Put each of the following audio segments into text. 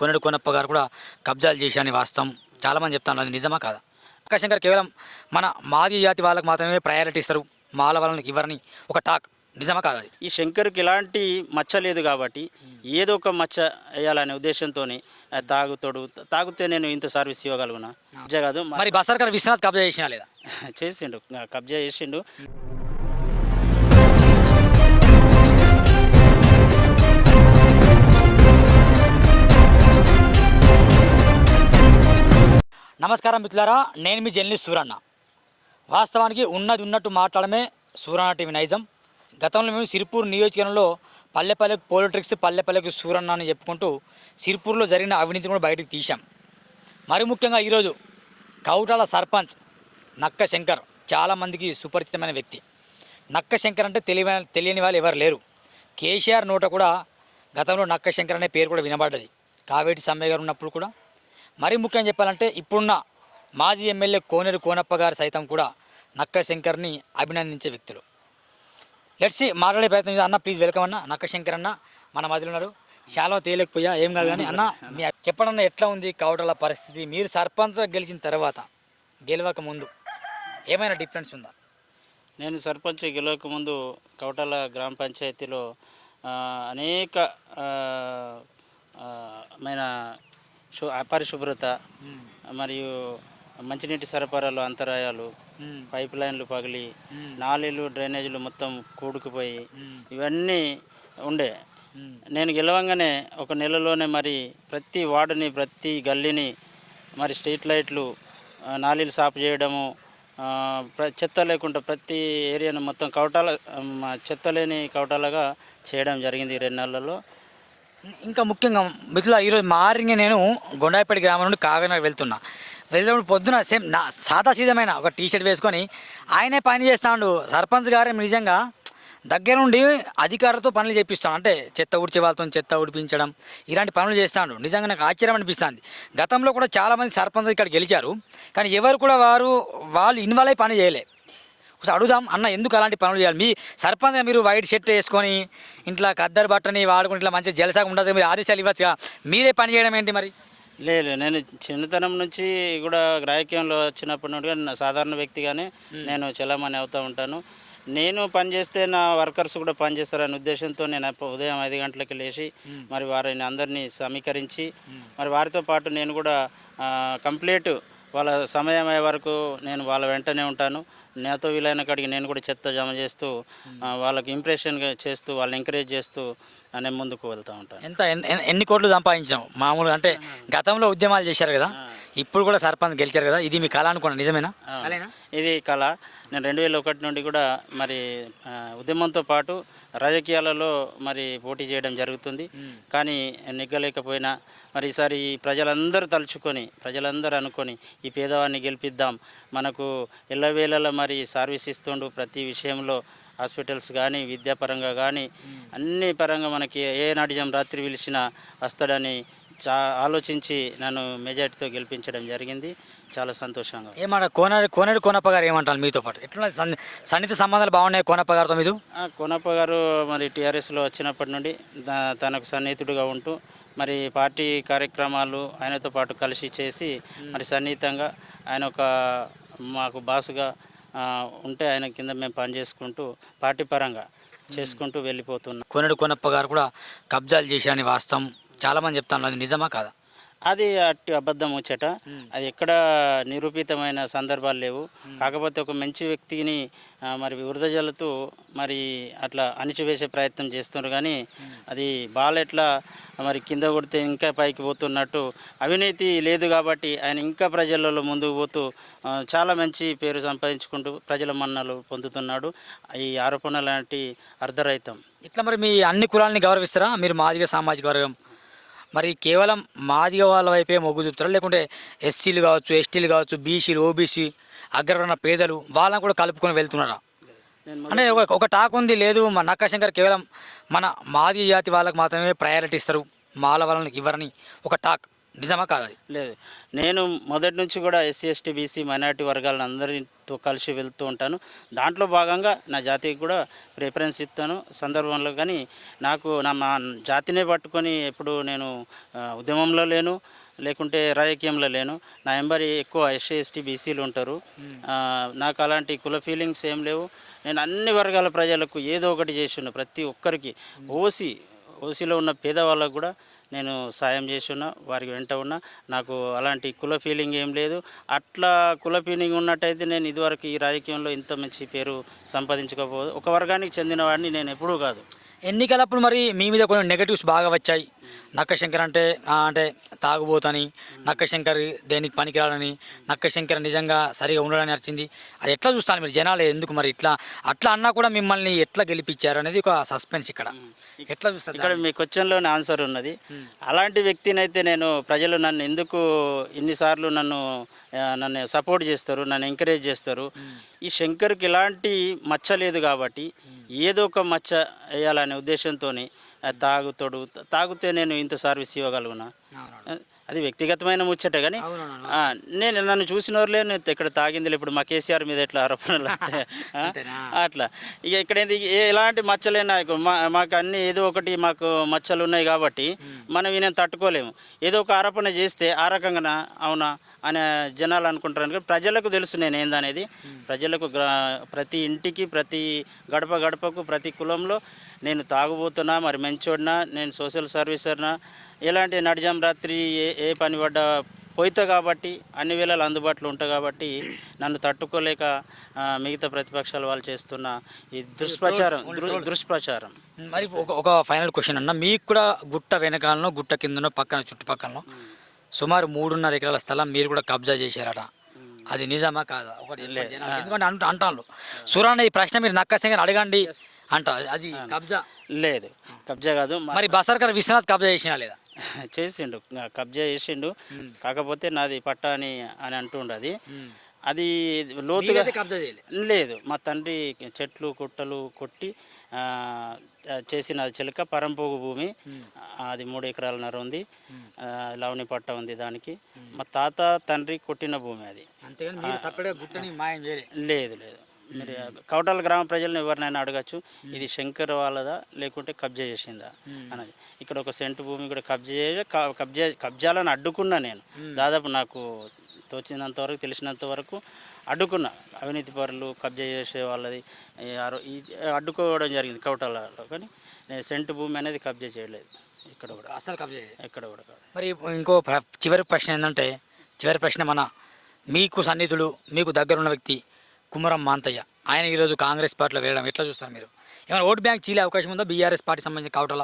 కోనేరు కోనప్ప గారు కూడా కబ్జాలు చేశారని వాస్తవం చాలామంది చెప్తాను, అది నిజమా కాదా? శంకర్ కేవలం మన మాది జాతి వాళ్ళకి మాత్రమే ప్రయారిటీ ఇస్తారు, మాల వాళ్ళకి ఇవ్వరని ఒక టాక్, నిజమా కాదా? అది ఈ శంకర్కి ఇలాంటి మచ్చ లేదు కాబట్టి ఏదో ఒక మచ్చ వేయాలనే ఉద్దేశంతో తాగితే నేను ఇంత సర్వీస్ ఇవ్వగలుగునా కాదు. మరి బసర్కర్ విశ్వనాథ్ కబ్జా చేసినా లేదా? చేసిండు, కబ్జా చేసిండు. నమస్కారం మిత్రులారా, నేను మీ జర్నలిస్ట్ సూరన్న. వాస్తవానికి ఉన్నది ఉన్నట్టు మాట్లాడమే సూరన్న టీవీ నైజం. గతంలో మేము సిరిపూర్ నియోజకవర్గంలో పల్లెపల్లెకు పోలిటిక్స్, పల్లెపల్లెకు సూరన్న అని చెప్పుకుంటూ సిరిపూర్లో జరిగిన అవినీతిని కూడా బయటకు తీశాం. మరి ముఖ్యంగా ఈరోజు కౌటాల సర్పంచ్ నక్క శంకర్ చాలామందికి సుపరిచితమైన వ్యక్తి. నక్క శంకర్ అంటే తెలియని వాళ్ళు ఎవరు లేరు. కేసీఆర్ నోట కూడా గతంలో నక్క శంకర్ అనే పేరు కూడా వినబడ్డది, కావేటి సమ్మయ్య గారు ఉన్నప్పుడు కూడా. మరీ ముఖ్యంగా చెప్పాలంటే ఇప్పుడున్న మాజీ ఎమ్మెల్యే కోనేరు కోనప్ప గారు సైతం కూడా నక్క శంకర్ని అభినందించే వ్యక్తులు. లెట్స్ మాట్లాడే ప్రయత్నం చేద్దాం. అన్న ప్లీజ్ వెల్కమ్ అన్న. నక్క శంకర్ అన్న మన మధ్యలో ఉన్నారు. చాలా తేలేకపోయా ఏం కాదు కానీ అన్న మీ చెప్పడన్న ఎట్లా ఉంది కౌటల పరిస్థితి? మీరు సర్పంచ్ గెలిచిన తర్వాత గెలవక ముందు ఏమైనా డిఫరెన్స్ ఉందా? నేను సర్పంచ్ గెలవక ముందు కౌటాల గ్రామ పంచాయతీలో అనేక అపరిశుభ్రత మరియు మంచినీటి సరఫరాలో అంతరాయాలు, పైప్ లైన్లు పగిలి, నాలీలు డ్రైనేజీలు మొత్తం కూడుకుపోయి ఇవన్నీ ఉండే. నేను గెలవంగానే ఒక నెలలోనే మరి ప్రతి వార్డుని, ప్రతి గల్లీని మరి స్ట్రీట్ లైట్లు, నాలీలు సాపు చేయడము, చెత్త లేకుండా ప్రతి ఏరియాను మొత్తం చెత్త లేని కౌటాలుగా చేయడం జరిగింది ఈ 2 నెలల్లో. ఇంకా ముఖ్యంగా మిత్రుల ఈరోజు మార్నింగ్ నేను గొండాయిపేట గ్రామం నుండి కాకినాడ వెళ్తున్నప్పుడు పొద్దున సేమ్ నా సాదా సీదమైన ఒక టీషర్ట్ వేసుకొని ఆయనే పని చేస్తాడు. సర్పంచ్ గారే నిజంగా దగ్గర నుండి అధికారులతో పనులు చేపిస్తాను, అంటే చెత్త ఊడ్చే వాళ్ళతో చెత్త ఊడిపించడం ఇలాంటి పనులు చేస్తాడు. నిజంగా నాకు ఆశ్చర్యం అనిపిస్తుంది. గతంలో కూడా చాలామంది సర్పంచ్ ఇక్కడ గెలిచారు, కానీ ఎవరు కూడా వాళ్ళు ఇన్వాల్వ్ అయ్యి పని చేయలే. ఒకసారి అడుగుదాం అన్న, ఎందుకు అలాంటి పనులు చేయాలి? మీ సర్పంచ్గా మీరు వైట్ షర్ట్ వేసుకొని ఇంట్లో కద్దరు బట్టని వాడుకుని ఇట్లా మంచిగా జలసాగా ఉండదు, మీరు ఆదేశాలు ఇవ్వచ్చుగా, మీరే పని చేయడం ఏంటి మరి? లేదు, నేను చిన్నతనం నుంచి కూడా రాజకీయంలో వచ్చినప్పటి నుండి సాధారణ వ్యక్తిగానే నేను చలామణి అవుతూ ఉంటాను. నేను పని చేస్తే నా వర్కర్స్ కూడా పని చేస్తారనే ఉద్దేశంతో నేను ఉదయం 5 గంటలకి లేచి మరి వారిని అందరినీ సమీకరించి మరి వారితో పాటు నేను కూడా కంప్లీట్ వాళ్ళ సమయం అయ్యే వరకు నేను వాళ్ళ వెంటనే ఉంటాను. నాతో వీలైన కాడికి నేను కూడా చెత్త జమ చేస్తూ వాళ్ళకి ఇంప్రెషన్ చేస్తూ వాళ్ళని ఎంకరేజ్ చేస్తూ నేను ముందుకు వెళ్తూ ఉంటాను. ఎన్ని కోట్లు సంపాదించాం మామూలుగా? అంటే గతంలో ఉద్యమాలు చేశారు కదా, ఇప్పుడు కూడా సర్పంచ్ గెలిచారు కదా, ఇది మీ కళ అనుకున్నా, నిజమేనా? ఇది కళ. నేను 2001 నుండి కూడా మరి ఉద్యమంతో పాటు రాజకీయాలలో మరి పోటీ చేయడం జరుగుతుంది. కానీ నెగ్గలేకపోయినా మరి ఈసారి ప్రజలందరూ తలుచుకొని, ప్రజలందరూ అనుకొని ఈ పేదవాడిని గెలిపిద్దాం, మనకు ఎల్లవేళలా మరి సర్వీస్ ఇస్తుండు, ప్రతి విషయంలో హాస్పిటల్స్ కానీ విద్యాపరంగా కానీ అన్ని పరంగా మనకి ఏ నాడిజం రాత్రి పిలిచినా వస్తాడని ఆలోచించి నన్ను మెజార్టీతో గెలిపించడం జరిగింది. చాలా సంతోషంగా. ఏమన్నా కోనేరు కోనప్ప గారు ఏమంటారు మీతో పాటు? ఎట్లా సన్నిహిత సంబంధాలు బాగున్నాయి కోనప్ప గారితో? మీరు కోనప్ప గారు మరి టీఆర్ఎస్లో వచ్చినప్పటి నుండి తనకు సన్నిహితుడిగా ఉంటూ మరి పార్టీ కార్యక్రమాలు ఆయనతో పాటు కలిసి చేసి మరి సన్నిహితంగా ఆయన మాకు బాసుగా ఉంటే ఆయన కింద మేము పని చేసుకుంటూ పార్టీ పరంగా చేసుకుంటూ వెళ్ళిపోతున్నాం. కోనేరు కోనప్ప గారు కూడా కబ్జాలు చేశారని వాస్తవం చాలామంది చెప్తాను, అది నిజమా కాదా? అది అట్టి అబద్ధం వచ్చట. అది ఎక్కడ నిరూపితమైన సందర్భాలు లేవు. కాకపోతే ఒక మంచి వ్యక్తిని మరి వృధజల్లుతూ మరి అట్లా అణిచివేసే ప్రయత్నం చేస్తున్నారు. కానీ అది బాల్ ఎట్లా మరి కింద కొడితే ఇంకా పైకి పోతున్నట్టు అవినీతి లేదు కాబట్టి ఆయన ఇంకా ప్రజలలో ముందుకు పోతూ చాలా మంచి పేరు సంపాదించుకుంటూ ప్రజల మన్నలు పొందుతున్నాడు. ఈ ఆరోపణ లాంటి అర్ధరహితం. ఇట్లా మరి మీ అన్ని కులాలని గౌరవిస్తారా మీరు? మాదిగ సామాజిక వర్గం మరి కేవలం మాదిగ వాళ్ళ వైపే మొగ్గు చూపుతారా, లేకుంటే ఎస్సీలు కావచ్చు, ఎస్టీలు కావచ్చు, బీసీలు, ఓబీసీ, అగ్రవర్ణ పేదలు వాళ్ళని కూడా కలుపుకొని వెళ్తున్నారా? అంటే ఒక టాక్ ఉంది, లేదు మా నక్క శంకర్ కేవలం మన మాదిగ జాతి వాళ్ళకి మాత్రమే ప్రయారిటీ ఇస్తారు, మాల వాళ్ళకి ఇవ్వరని ఒక టాక్, నిజమా కాదు అది? లేదు, నేను మొదటి నుంచి కూడా ఎస్సీ ఎస్టీ బీసీ మైనారిటీ వర్గాలను అందరితో కలిసి వెళ్తూ ఉంటాను. దాంట్లో భాగంగా నా జాతికి కూడా ప్రిఫరెన్స్ ఇస్తాను సందర్భంలో. కానీ నాకు మా జాతినే పట్టుకొని ఎప్పుడు నేను ఉద్యమంలో లేను, లేకుంటే రాజకీయంలో లేను. నా ఎంబరి ఎక్కువ ఎస్సీ ఎస్టీ బీసీలు ఉంటారు. నాకు అలాంటి కుల ఫీలింగ్స్ ఏం లేవు. నేను అన్ని వర్గాల ప్రజలకు ఏదో ఒకటి చేస్తున్నా. ప్రతి ఒక్కరికి ఓసీలో ఉన్న పేదవాళ్ళకు కూడా నేను సాయం చేసి ఉన్నా, వారికి వెంట ఉన్నా. నాకు అలాంటి కుల ఫీలింగ్ ఏం లేదు. అట్లా కుల ఫీలింగ్ ఉన్నట్టయితే నేను ఇదివరకు ఈ రాజకీయంలో ఇంత మంచి పేరు సంపాదించకపోదు. ఒక వర్గానికి చెందిన వాడిని నేను ఎప్పుడూ కాదు. ఎన్నికలప్పుడు మరి మీ మీద కొన్ని నెగటివ్స్ బాగా వచ్చాయి. నక్కశంకర్ అంటే తాగుబోతని, నక్కశంకర్ దేనికి పనికిరాడని, నక్కశంకర్ నిజంగా సరిగా ఉండడని వచ్చింది. అది ఎట్లా చూస్తాను మీరు జనాలు ఎందుకు మరి అట్లా అన్నా కూడా మిమ్మల్ని ఎట్లా గెలిపించారు అనేది ఒక సస్పెన్స్ ఇక్కడ. ఎట్లా చూస్తారు ఇక్కడ మీ క్వశ్చన్లోనే ఆన్సర్ ఉన్నది. అలాంటి వ్యక్తినైతే నేను ప్రజలు నన్ను ఎందుకు ఇన్నిసార్లు నన్ను సపోర్ట్ చేస్తారు, నన్ను ఎంకరేజ్ చేస్తారు. ఈ శంకర్కి ఎలాంటి మచ్చ లేదు కాబట్టి ఏదో ఒక మచ్చ వేయాలనే ఉద్దేశంతో తాగితే నేను ఇంత సర్వీస్ ఇవ్వగలుగునా? అది వ్యక్తిగతమైన ముచ్చట. కానీ నేను నన్ను చూసిన వాళ్ళే నేను ఇక్కడ తాగింది. ఇప్పుడు మా కేసీఆర్ మీద ఎట్లా ఆరోపణలు అట్లా ఇక ఇక్కడ ఎలాంటి మచ్చలే నాకు మాకు అన్నీ ఏదో ఒకటి మాకు మచ్చలు ఉన్నాయి కాబట్టి మనం ఈయన తట్టుకోలేము. ఏదో ఒక ఆరోపణ చేస్తే ఆ రకంగా అవునా అనే జనాలు అనుకుంటారు. కానీ ప్రజలకు తెలుసు నేను ఏందనేది. ప్రజలకు ప్రతి ఇంటికి, ప్రతి గడపకు, ప్రతి కులంలో నేను తాగుబోతున్నా, మరి మంచోడినా, నేను సోషల్ సర్వీసర్నా, ఎలాంటి నడిజాం రాత్రి ఏ పని పడ్డా పోయితా కాబట్టి అన్ని వేళలు అందుబాటులో ఉంటాయి కాబట్టి నన్ను తట్టుకోలేక మిగతా ప్రతిపక్షాల వాళ్ళు చేస్తున్న ఈ దుష్ప్రచారం. మరి ఒక ఫైనల్ క్వశ్చన్ అన్న, మీకు కూడా గుట్ట వెనకాలనో గుట్ట కిందనో పక్కన చుట్టుపక్కల సుమారు 3.5 ఎకరాల స్థలం మీరు కూడా కబ్జా చేశారట. అది నిజమా కాదా? ఒకటి ఎందుకంటే అంటాను సురాన్న ఈ ప్రశ్న మీరు నక్కసింగని అడగండి అంటారు. అది కబ్జా లేదు, కబ్జా కాదు. మరి బసర్కర్ విశ్వనాథ్ కబ్జా చేసినా లేదా? చేసిండు, కబ్జా చేసిండు. కాకపోతే నాది పట్టా అని అంటుండు. అది లోతుగా కబ్జా లేదు. మా తండ్రి చెట్లు కుట్టలు కొట్టి చేసిన చిలక పరంపోగు భూమి. అది 3 ఎకరాలన్నర ఉంది. లవణి పట్ట ఉంది దానికి. మా తాత తండ్రి కొట్టిన భూమి అది. లేదు. మీరు కౌటాల గ్రామ ప్రజలను ఎవరినైనా అడగచ్చు, ఇది శంకర్ వాళ్ళదా లేకుంటే కబ్జా చేసిందా అన్నది. ఇక్కడ ఒక సెంటు భూమి కూడా కబ్జాలను అడ్డుకున్నా నేను. దాదాపు నాకు తోచినంత వరకు, తెలిసినంత వరకు అడ్డుకున్నా. అవినీతి పరులు కబ్జా చేసే వాళ్ళది అడ్డుకోవడం జరిగింది కౌటాలలో. కానీ నేను సెంటు భూమి అనేది కబ్జా చేయలేదు ఇక్కడ కూడా, అసలు కబ్జా ఎక్కడ కూడా కాదు. మరి ఇంకో చివరి ప్రశ్న ఏంటంటే, మన మీకు సన్నిహితుడు, మీకు దగ్గరున్న వ్యక్తి కుమరం మాంతయ్య, ఆయన ఈరోజు కాంగ్రెస్ పార్టీలో వెళ్ళడం ఎట్లా చూస్తారు మీరు? ఏమైనా ఓటు బ్యాంక్ చీలే అవకాశం ఉందా బీఆర్ఎస్ పార్టీ సంబంధించిన కౌటల?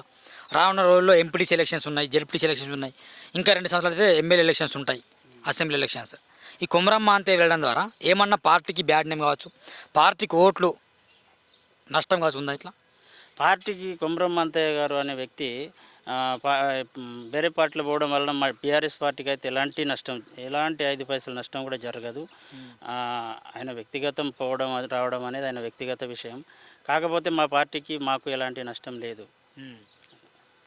రానున్న రోజుల్లో ఎంపీటీసీ ఎలక్షన్స్ ఉన్నాయి, జెడ్పీటీసీ ఎలక్షన్స్ ఉన్నాయి, ఇంకా 2 సంవత్సరాలు అయితే ఎమ్మెల్యే ఎలక్షన్స్ ఉంటాయి, అసెంబ్లీ ఎలక్షన్స్. ఈ కుమరం మాంతయ్య వెళ్ళడం ద్వారా ఏమన్నా పార్టీకి బ్యాడ్ నేమ్ కావచ్చు, పార్టీకి ఓట్లు నష్టం కావచ్చు ఉందా? ఇట్లా పార్టీకి కుమరం మాంతయ్య గారు అనే వ్యక్తి వేరే పార్టీలో పోవడం వలన మా బీఆర్ఎస్ పార్టీకి అయితే ఎలాంటి 5 పైసల నష్టం కూడా జరగదు. ఆయన వ్యక్తిగతం రావడం అనేది ఆయన వ్యక్తిగత విషయం. కాకపోతే మా పార్టీకి మాకు ఎలాంటి నష్టం లేదు,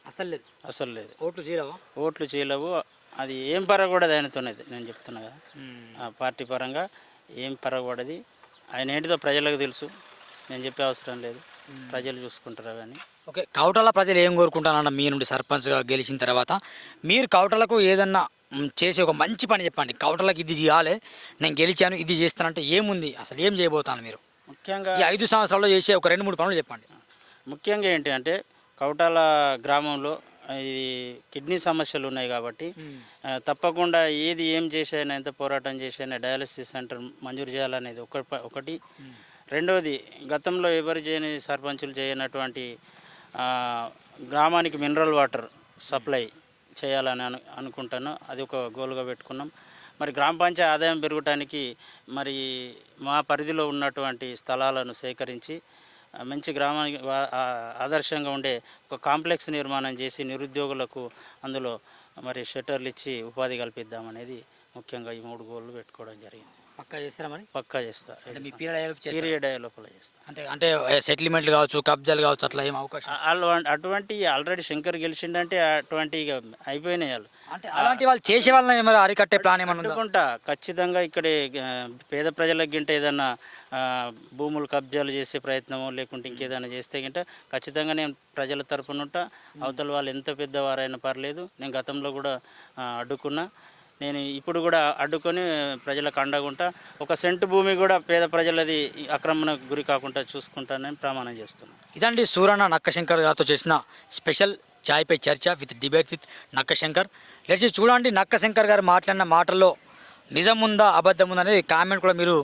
అసలు లేదు. ఓట్లు చీలవు. అది ఏం పరగకూడదు ఆయనతోనేది నేను చెప్తున్నా కదా. పార్టీ పరంగా ఏం పరగకూడదు. ఆయన ఏంటిదో ప్రజలకు తెలుసు, నేను చెప్పే అవసరం లేదు, ప్రజలు చూసుకుంటారు. కానీ ఓకే, కౌటల ప్రజలు ఏం కోరుకుంటారన్న మీ నుండి సర్పంచ్గా గెలిచిన తర్వాత మీరు కౌటలకు ఏదన్నా చేసే ఒక మంచి పని చెప్పండి. కౌటలకు ఇది చేయాలి, నేను గెలిచాను, ఇది చేస్తానంటే ఏముంది, అసలు ఏం చేయబోతాను మీరు? ముఖ్యంగా ఈ 5 సంవత్సరాల్లో చేసే ఒక 2-3 పనులు చెప్పండి. ముఖ్యంగా ఏంటి అంటే కౌటాల గ్రామంలో ఈ కిడ్నీ సమస్యలు ఉన్నాయి కాబట్టి తప్పకుండా ఏం చేసైనా, ఎంత పోరాటం చేసైనా డయాలసిస్ సెంటర్ మంజూరు చేయాలనేది ఒకటి. రెండవది, గతంలో ఎవరు చేయని సర్పంచులు చేయనటువంటి గ్రామానికి మినరల్ వాటర్ సప్లై చేయాలని అనుకుంటాను. అది ఒక గోల్గా పెట్టుకున్నాం. మరి గ్రామ పంచాయతీ ఆదాయం పెరగటానికి మరి మా పరిధిలో ఉన్నటువంటి స్థలాలను సేకరించి మంచి గ్రామానికి ఆదర్శంగా ఉండే ఒక కాంప్లెక్స్ నిర్మాణం చేసి నిరుద్యోగులకు అందులో మరి షట్టర్లు ఇచ్చి ఉపాధి కల్పిద్దామనేది ముఖ్యంగా ఈ 3 గోళ్ళు పెట్టుకోవడం జరిగింది. పక్కా చేస్తారా మరి? పక్కా చేస్తా. అంటే మీ పీరియడ్ పీరియడ్ అయ్యే లోపల చేస్తా. అంటే సెటిల్మెంట్లు కావచ్చు, కబ్జాలు కావచ్చు, అట్లా ఏం అవకాశం? వాళ్ళు అటువంటి ఆల్రెడీ శంకర్ గెలిచిండంటే అటువంటి ఇక అయిపోయినాయి వాళ్ళు. అంటే అలాంటి వాళ్ళు చేసే వాళ్ళని మరి అరికట్టే ప్లాన్ ఏమన్నా ఉందా? అనుకుంటా ఖచ్చితంగా ఇక్కడ పేద ప్రజలకు గింట ఏదన్నా భూములు కబ్జాలు చేసే ప్రయత్నమో లేకుంటే ఇంకేదైనా చేస్తే గింట ఖచ్చితంగా నేను ప్రజల తరపున ఉంటా. అవతల వాళ్ళు ఎంత పెద్దవారైనా పర్లేదు. నేను గతంలో కూడా అడ్డుకున్నా. నేను ఇప్పుడు కూడా అడ్డుకొని ప్రజలకు అండగుంటా. ఒక సెంటు భూమి కూడా పేద ప్రజలది ఆక్రమణకు గురి కాకుండా చూసుకుంటానని ప్రమాణం చేస్తున్నాను. ఇదండి సూరన్న నక్కశంకర్ గారితో చేసిన స్పెషల్ ఛాయ్ పై చర్చ విత్ డిబేట్ విత్ నక్కశంకర్. లేచి చూడండి నక్కశంకర్ గారు మాట్లాడిన మాటల్లో నిజం ఉందా అబద్ధం ఉందా అనేది కామెంట్ కూడా మీరు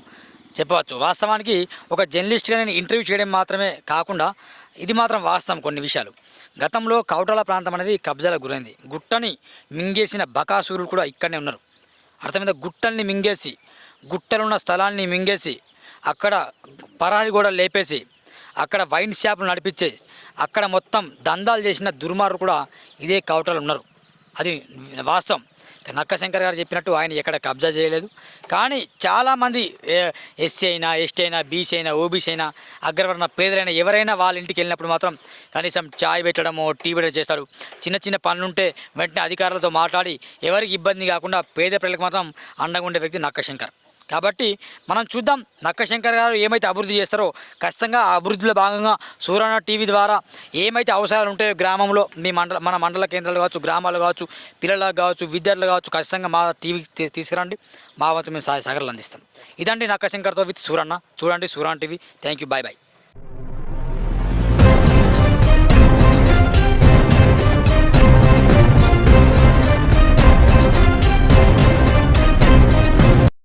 చెప్పవచ్చు. వాస్తవానికి ఒక జర్నలిస్ట్గా నేను ఇంటర్వ్యూ చేయడం మాత్రమే కాకుండా ఇది మాత్రం వాస్తవం. కొన్ని విషయాలు గతంలో కౌటాల ప్రాంతం అనేది కబ్జాలకు గురైంది. గుట్టని మింగేసిన బకాసురులు కూడా ఇక్కడనే ఉన్నారు. అర్థమైందా? గుట్టల్ని మింగేసి, గుట్టలున్న స్థలాన్ని మింగేసి, అక్కడ పరారి కూడా లేపేసి, అక్కడ వైన్ షాపులు నడిపించే, అక్కడ మొత్తం దందాలు చేసిన దుర్మార్గులు కూడా ఇదే కౌటాలు ఉన్నారు. అది వాస్తవం. నక్కశంకర్ గారు చెప్పినట్టు ఆయన ఎక్కడ కబ్జా చేయలేదు. కానీ చాలామంది ఎస్సీ అయినా, ఎస్టీ అయినా, బీసీ అయినా, ఓబీసీ అయినా, అగ్రవర్ణ పేదలైనా ఎవరైనా వాళ్ళ ఇంటికి వెళ్ళినప్పుడు మాత్రం కనీసం చాయ్ పెట్టడమో టీ పెట్టడం చేస్తారు. చిన్న చిన్న పనులుంటే వెంటనే అధికారులతో మాట్లాడి ఎవరికి ఇబ్బంది కాకుండా పేద ప్రజలకు మాత్రం అండగా ఉండే వ్యక్తి నక్కశంకర్. కాబట్టి మనం చూద్దాం నక్కశంకర్ గారు ఏమైతే అభివృద్ధి చేస్తారో ఖచ్చితంగా ఆ అభివృద్ధిలో భాగంగా సూరన్న టీవీ ద్వారా ఏమైతే అవసరాలు ఉంటాయో గ్రామంలో మన మండల కేంద్రాలు కావచ్చు, గ్రామాలు కావచ్చు, పిల్లలకు కావచ్చు, విద్యార్థులు కావచ్చు, ఖచ్చితంగా మా టీవీకి తీసుకురండి. మా వంతు మేము సహకారాలు అందిస్తాం. ఇదండి నక్కశంకర్తో విత్ సూరన్న. చూడండి Suranna TV. Thank you. Bye bye.